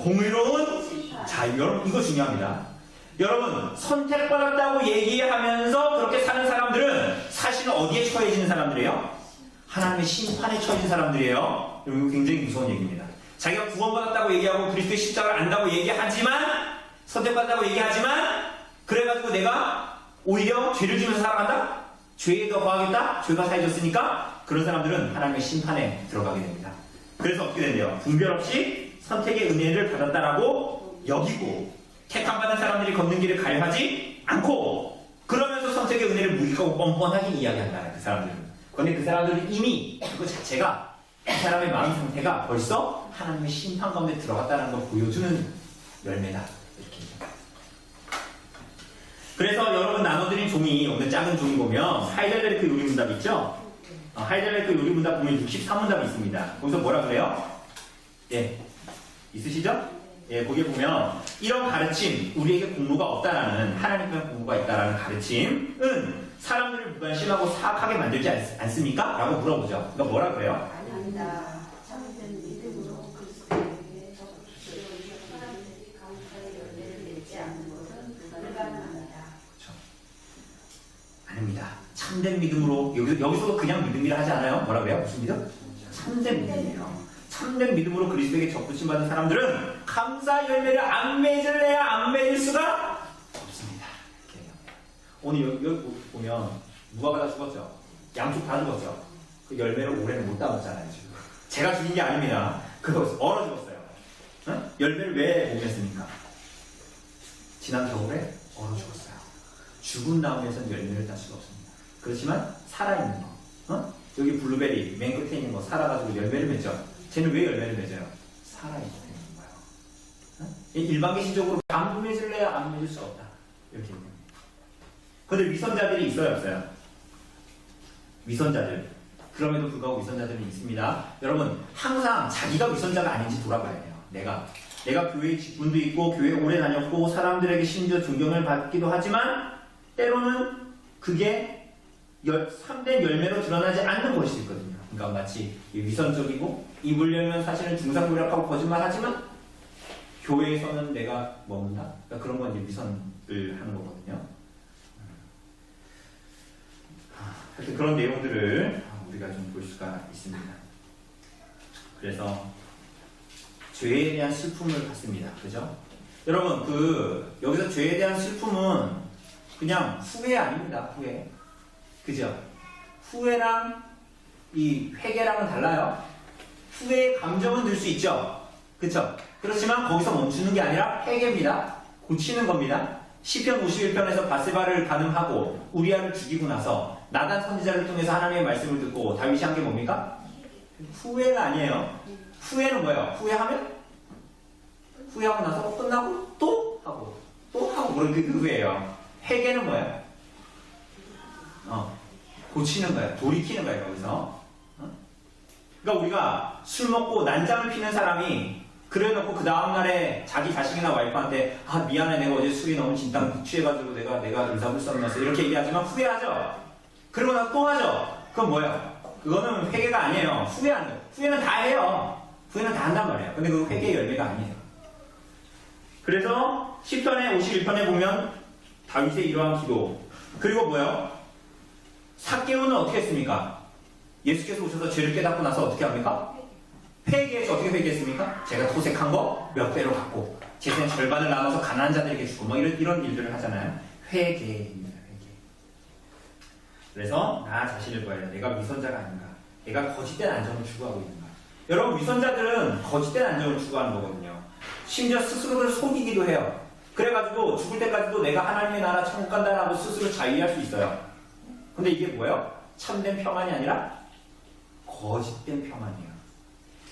공의로운 자유. 여러분 이거 중요합니다. 여러분 선택받았다고 얘기하면서 그렇게 사는 사람들은 사실은 어디에 처해지는 사람들이에요? 하나님의 심판에 처해진 사람들이에요. 이거 굉장히 무서운 얘기입니다. 자기가 구원받았다고 얘기하고 그리스도의 십자가를 안다고 얘기하지만 선택받았다고 얘기하지만 그래가지고 내가 오히려 죄를 지면서 살아간다? 죄에 더 거하겠다? 죄가 사해졌으니까 그런 사람들은 하나님의 심판에 들어가게 됩니다. 그래서 어떻게 된대요? 분별 없이 선택의 은혜를 받았다라고 여기고 택함받은 사람들이 걷는 길을 가려하지 않고 그러면서 선택의 은혜를 무익하고 뻔뻔하게 이야기한다. 그 사람들은. 그런데 그 사람들은 이미 그거 자체가 그 사람의 마음 상태가 벌써 하나님의 심판 가운데 들어갔다는 걸 보여주는 열매다. 이렇게. 그래서 여러분 나눠드린 종이, 오늘 작은 종이 보면 하이델베르크 요리문답 있죠? 하이델베르크 요리문답 보면 63문답이 있습니다. 거기서 뭐라 그래요? 예, 있으시죠? 예, 거기에 보면 이런 가르침, 우리에게 공로가 없다라는, 하나님께만 공로가 있다라는 가르침은 사람들을 무관심하고 사악하게 만들지 않습니까? 라고 물어보죠. 그러니까 뭐라 그래요? 아닙니다. 참된 믿음으로 그리스도에게 사람들이 감사의 열매를 맺지 않는 것은 불가능합니다. 그렇죠. 아닙니다. 참된 믿음으로, 여기서도 그냥 믿음이라 하지 않아요? 뭐라 그래요? 무슨 믿음? 참된 믿음이에요. 참된 믿음으로 그리스도에게 접붙임 받은 사람들은 감사 열매를 안 맺을래야 안 맺을 수가 없습니다. 이렇게 오늘 여기 보면 무화과가 다 죽었죠. 양쪽 다 죽었죠. 그 열매를 올해는 못 따먹잖아요. 지금. 제가 죽인 게 아닙니다. 그거 얼어 죽었어요. 응? 열매를 왜 못 맺습니까? 지난 겨울에 얼어 죽었어요. 죽은 나무에서는 열매를 딸 수가 없습니다. 그렇지만 살아있는 거, 어? 여기 블루베리 맨 끝에 있는 거 살아가지고 열매를 맺죠. 쟤는 왜 열매를 맺어요? 살아있는 거예요. 어? 일반계시적으로 안 맺을래야 안 맺을 수가 없다. 이렇게 얘기합니다. 그런데 위선자들이 있어요, 없어요? 위선자들. 그럼에도 불구하고 위선자들은 있습니다. 여러분, 항상 자기가 위선자가 아닌지 돌아봐야 돼요. 내가 교회에 직분도 있고 교회 오래 다녔고 사람들에게 심지어 존경을 받기도 하지만 때로는 그게 참된 열매로 드러나지 않는 것이 있거든요. 그러니까 마치 위선적이고 입을 열면 사실은 중상노력하고 거짓말하지만 교회에서는 내가 머문다. 그러니까 그런 건 이제 위선을 하는 거거든요. 하여튼 그런 내용들을 우리가 좀 볼 수가 있습니다. 그래서 죄에 대한 슬픔을 받습니다. 그죠? 여러분, 여기서 죄에 대한 슬픔은 그냥 후회 아닙니다. 후회. 그죠? 후회랑 이 회개랑은 달라요. 후회의 감정은 들 수 있죠. 그쵸? 그렇지만 거기서 멈추는 게 아니라 회개입니다. 고치는 겁니다. 시편 51편에서 바세바를 간음하고 우리아를 죽이고 나서 나단 선지자를 통해서 하나님의 말씀을 듣고 다윗이 한 게 뭡니까? 후회가 아니에요. 후회는 뭐예요? 후회하고 나서 끝나고 또 하고 그런 게 후회예요. 회개는 뭐예요? 고치는 거예요. 돌이키는 거예요. 거기서. 그러니까 우리가 술 먹고 난장을 피는 사람이 그래놓고 그 다음날에 자기 자식이나 와이프한테 미안해, 내가 어제 술이 너무 진탕 취해가지고 내가 의사불성이었어 이렇게 얘기하지만 후회하죠. 그러고 나서 또 하죠. 그건 뭐예요? 그거는 회개가 아니에요. 후회하는 거예요. 후회는 다 해요. 후회는 다 한단 말이에요. 근데 그거 회개의 열매가 아니에요. 그래서 10편에 51편에 보면 다윗의 이러한 기도, 그리고 뭐예요? 삭개오는 어떻게 했습니까? 예수께서 오셔서 죄를 깨닫고 나서 어떻게 합니까? 회개해서 어떻게 회개했습니까? 제가 토색한 거 몇 배로 갚고 재산 절반을 나눠서 가난한 자들에게 주고 뭐 이런 일들을 하잖아요. 회개입니다. 회개. 그래서 나 자신을 봐야 돼. 내가 위선자가 아닌가? 내가 거짓된 안정을 추구하고 있는가? 여러분, 위선자들은 거짓된 안정을 추구하는 거거든요. 심지어 스스로를 속이기도 해요. 그래가지고 죽을 때까지도 내가 하나님의 나라 천국 간다라고 스스로 자위할 수 있어요. 근데 이게 뭐예요? 참된 평안이 아니라 거짓된 평안이에요.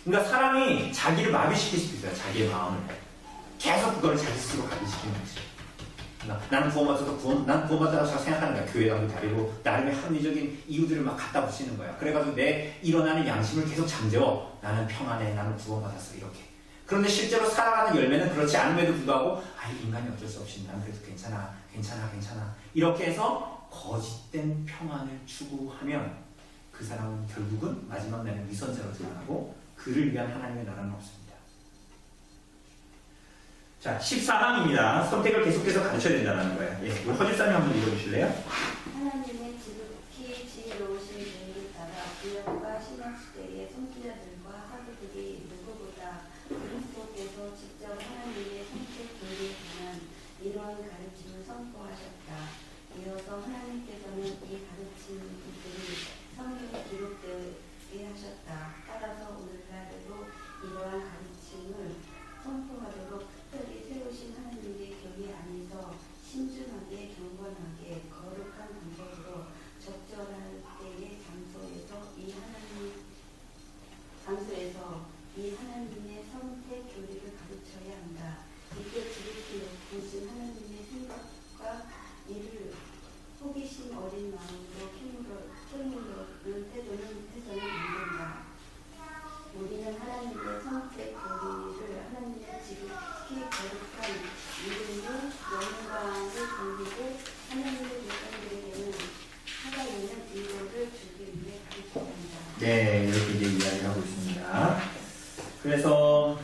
그러니까 사람이 자기를 마비시킬 수도 있어요. 자기의 마음을. 계속 그걸 자기 스스로 마비시키는 거지. 그러니까 나는 난 구원받았다고 생각하는 거야. 교회 가도 다니고 나름의 합리적인 이유들을 막 갖다 붙이는 거야. 그래가지고 내 일어나는 양심을 계속 잠재워. 나는 평안해. 나는 구원받았어. 이렇게. 그런데 실제로 살아가는 열매는 그렇지 않음에도 불구하고 인간이 어쩔 수 없이 난 그래도 괜찮아. 이렇게 해서 거짓된 평안을 추구하면 그 사람은 결국은 마지막 날에 위선자로 드러나고 그를 위한 하나님의 나라는 없습니다. 자, 14항입니다. 선택을 계속해서 가르쳐야 된다는 거예요. 예, 우리 허집사님 한번 읽어주실래요? 하나님의 지극히 지혜로우신 계획을 따라 구약과 신약시대의 선지자들과 사도들이 누구보다 그리스도께서 직접 하나님의 선택 계획에 관한 이러한 가르침을 선포하셨다. 이어서 하나님께서는 이 가르침들이 성경에 기록되게 하셨다. 따라서 오늘날에도 이러한 가르침을 선포하도록 특별히 세우신 하나님의 교회 안에서 신중하게 경건하게 거룩한 방법으로 적절할 때의 장소에 이 하나님의 선택 교리를 가르쳐야 한다. 이때 지극히 높으신 하나님의 생각과 이를 호기심 어린 마음으로 캐물는 태도는 해서는 안 된다. 우리는 하나님의 선택 교리를 하나님의 지극히 거룩한 이름으로 영광을 돌리고 하나님의 백성들에게는 살아있는 인도를 주기 위해 가르쳐야 한다. 네, 이렇게 이제 이야기를 하고 있습니다. 그래서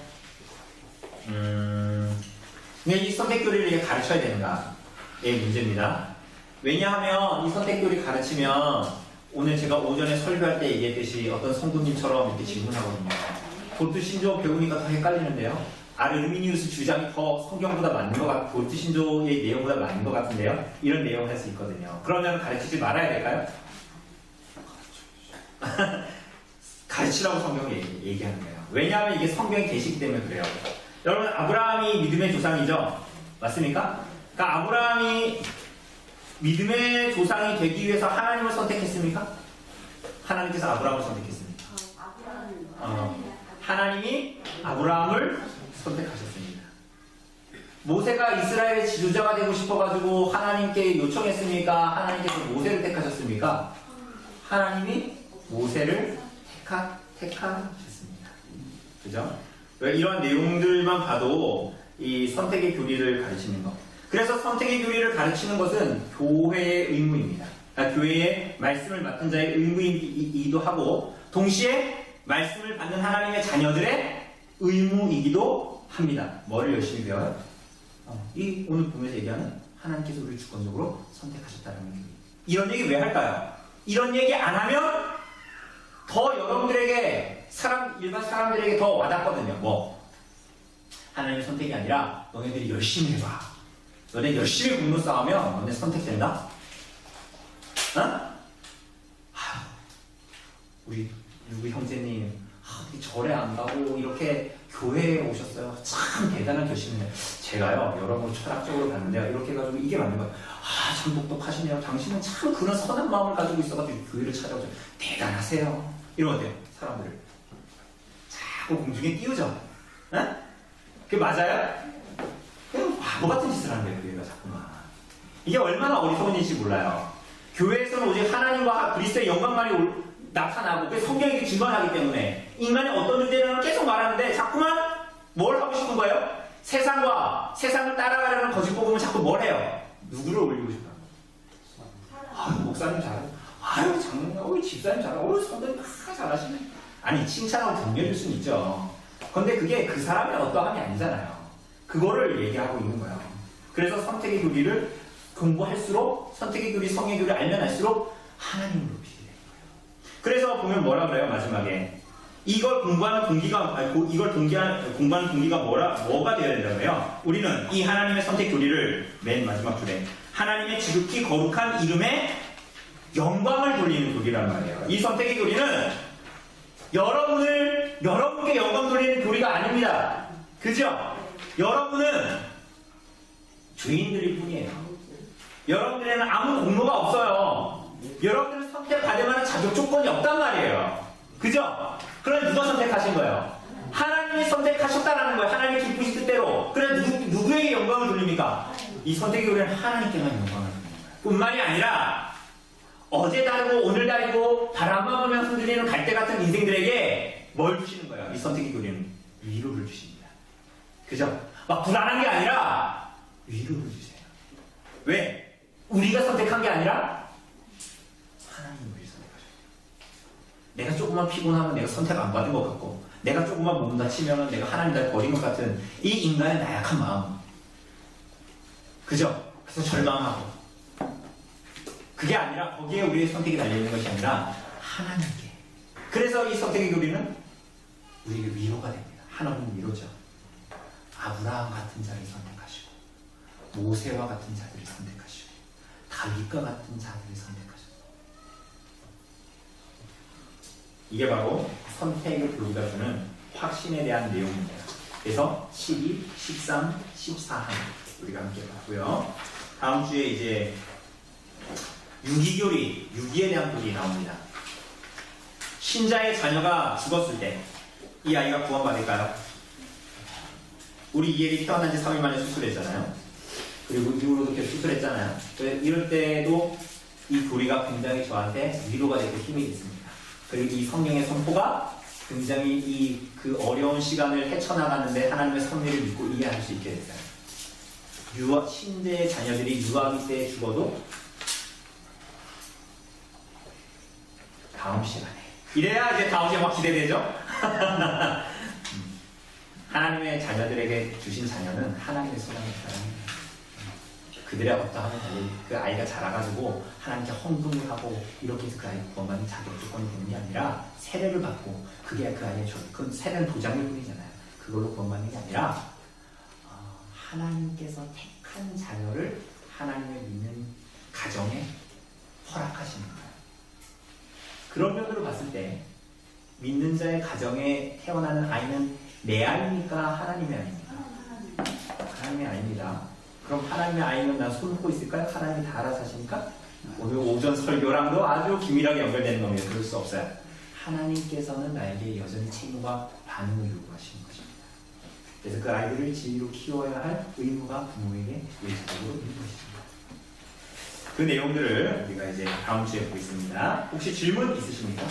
이 선택 교리를 이제 가르쳐야 되는가의 문제입니다. 왜냐하면 이 선택 교리 가르치면 오늘 제가 오전에 설교할 때 얘기했듯이 어떤 성도님처럼 이렇게 질문하거든요. 볼트 신조 배우니까 더 헷갈리는데요. 아르미니우스 주장이 더 성경보다 맞는 것 같고 볼트 신조의 내용보다 맞는 것 같은데요. 이런 내용을 할 수 있거든요. 그러면 가르치지 말아야 될까요? 가르치라고 성경이 얘기하는 거예요. 왜냐하면 이게 성경의 계시기 때문에 그래요. 여러분, 아브라함이 믿음의 조상이죠? 맞습니까? 그러니까 아브라함이 믿음의 조상이 되기 위해서 하나님을 선택했습니까? 하나님께서 아브라함을 선택했습니다. 하나님이 아브라함을 선택하셨습니다. 모세가 이스라엘의 지도자가 되고 싶어가지고 하나님께 요청했습니까? 하나님께서 모세를 택하셨습니까? 하나님이 모세를 택하셨습니다. 그죠? 이런 내용들만 봐도 이 선택의 교리를 가르치는 것. 그래서 선택의 교리를 가르치는 것은 교회의 의무입니다. 그러니까 교회의 말씀을 맡은 자의 의무이기도 하고 동시에 말씀을 받는 하나님의 자녀들의 의무이기도 합니다. 뭐를 열심히 배워요? 이 오늘 보면서 얘기하는 하나님께서 우리를 주권적으로 선택하셨다는 얘기. 이런 얘기 왜 할까요? 이런 얘기 안 하면 더 여러분들에게 일반 사람들에게 더 와닿거든요. 뭐 하나님의 선택이 아니라 너네들이 열심히 해봐. 너네 열심히 공로 쌓으면 너네 선택된다. 우리 누구 형제님 절에 안 가고 이렇게 교회에 오셨어요. 참 대단한 결심이네요. 제가요 여러분 철학적으로 봤는데요. 이렇게 해가지고 이게 맞는 거예요. 참 똑똑하시네요. 당신은 참 그런 선한 마음을 가지고 있어가지고 교회를 찾아오죠. 대단하세요. 이러면 어때요? 사람들을 자꾸 공중에 띄우죠. 그게 맞아요? 그냥 바보 같은 짓을 하는 거예요. 교회가 자꾸만. 이게 얼마나 어리석은 일인지 몰라요. 교회에서는 오직 하나님과 그리스도의 영광만이 나타나고 그 성경이 증언하기 때문에 인간이 어떤 존재라는 계속 말하는데 자꾸만 뭘 하고 싶은 거예요? 세상을 따라가려는 거짓 복음을 자꾸 뭘 해요? 누구를 올리고 싶어요? 목사님 잘하고 장로님, 집사님 잘하고 성도님 다 잘하시네. 아니 칭찬하고 격려해줄 수는 있죠. 근데 그게 그 사람의 어떠함이 아니잖아요. 그거를 얘기하고 있는 거예요. 그래서 선택의 교리를 공부할수록 선택의 교리, 성의 교리를 알면 알수록 하나님을 높이게 되는 거예요. 그래서 보면 뭐라 그래요? 마지막에 이걸 공부하는 동기가 뭐가 되어야 된다고요? 우리는 이 하나님의 선택 교리를 맨 마지막 줄에 하나님의 지극히 거룩한 이름에 영광을 돌리는 교리란 말이에요. 이 선택의 교리는 여러분께 영광 돌리는 교리가 아닙니다. 그죠? 여러분은 죄인들일 뿐이에요. 여러분들에는 아무 공로가 없어요. 여러분들은 선택받을 만한 자격 조건이 없단 말이에요. 그죠? 그럼 누가 선택하신 거예요? 하나님이 선택하셨다라는 거예요. 하나님이 기쁘신 뜻대로. 그래 누구에게 영광을 돌립니까? 이 선택의 교리는 하나님께만 영광을 돌리는 거예요. 뿐만이 아니라 어제 다르고 오늘 다르고 바람만 보면 흔들리는 갈대 같은 인생들에게 뭘 주시는 거예요? 이 선택의 교리는 위로를 주십니다. 그죠? 막 불안한 게 아니라 위로를 주세요. 왜? 우리가 선택한 게 아니라 하나님이 우리를 선택하셨어요. 내가 조금만 피곤하면 내가 선택 안 받은 것 같고 내가 조금만 몸 다치면 내가 하나님 날 버린 것 같은 이 인간의 나약한 마음. 그죠? 그래서 절망하고 그게 아니라 거기에 우리의 선택이 달려있는 것이 아니라 하나님께. 그래서 이 선택의 교리는 우리에게 위로가 됩니다. 하나님 위로죠. 아브라함 같은 자를 선택하시고 모세와 같은 자들을 선택하시고 다윗과 같은 자들을 선택하시고 이게 바로 선택의 교리가 주는 확신에 대한 내용입니다. 그래서 12, 13, 14한 우리가 함께 봤고요. 다음 주에 이제 유기교리, 유기에 대한 교리 나옵니다. 신자의 자녀가 죽었을 때 이 아이가 구원받을까요? 우리 이엘이 태어난 지 3일 만에 수술했잖아요. 그리고 이후로도 계속 수술했잖아요. 이럴 때도 이 도리가 굉장히 저한테 위로가 되고 힘이 됐습니다. 그리고 이 성령의 선포가 굉장히 이 그 어려운 시간을 헤쳐나가는데 하나님의 섭리를 믿고 이해할 수 있게 됐어요. 신대의 자녀들이 유아기 때 죽어도 다음 시간에 이래야 이제 다음 시간 막 기대되죠? 하나님의 자녀들에게 주신 자녀는 하나님의 소망의 사람입니다. 그들의 어떠하면 달리 그 아이가 자라가지고 하나님께 헌금을 하고 이렇게 해서 그 아이가 구원받는 자격 조건이 되는 게 아니라 세례를 받고 그게 그 아이의 그 세례는 도장일 뿐이잖아요. 그걸로 구원받는 게 아니라 하나님께서 택한 자녀를 하나님을 믿는 가정에 허락하시는 거예요. 그런 면으로 봤을 때 믿는 자의 가정에 태어나는 아이는 내 아이입니까? 하나님의 아이입니까? 하나님의 아이입니다. 그럼 하나님의 아이는 난 손놓고 있을까요? 하나님이 다 알아서 하시니까? 오늘 오전 설교랑도 아주 긴밀하게 연결되는 겁니다. 그럴 수 없어요. 하나님께서는 나에게 여전히 책임과 반응을 요구하시는 것입니다. 그래서 그 아이들을 진리로 키워야 할 의무가 부모에게 예지적으로 있는 것입니다. 그 내용들을 우리가 이제 다음 주에 보겠습니다. 혹시 질문 있으십니까?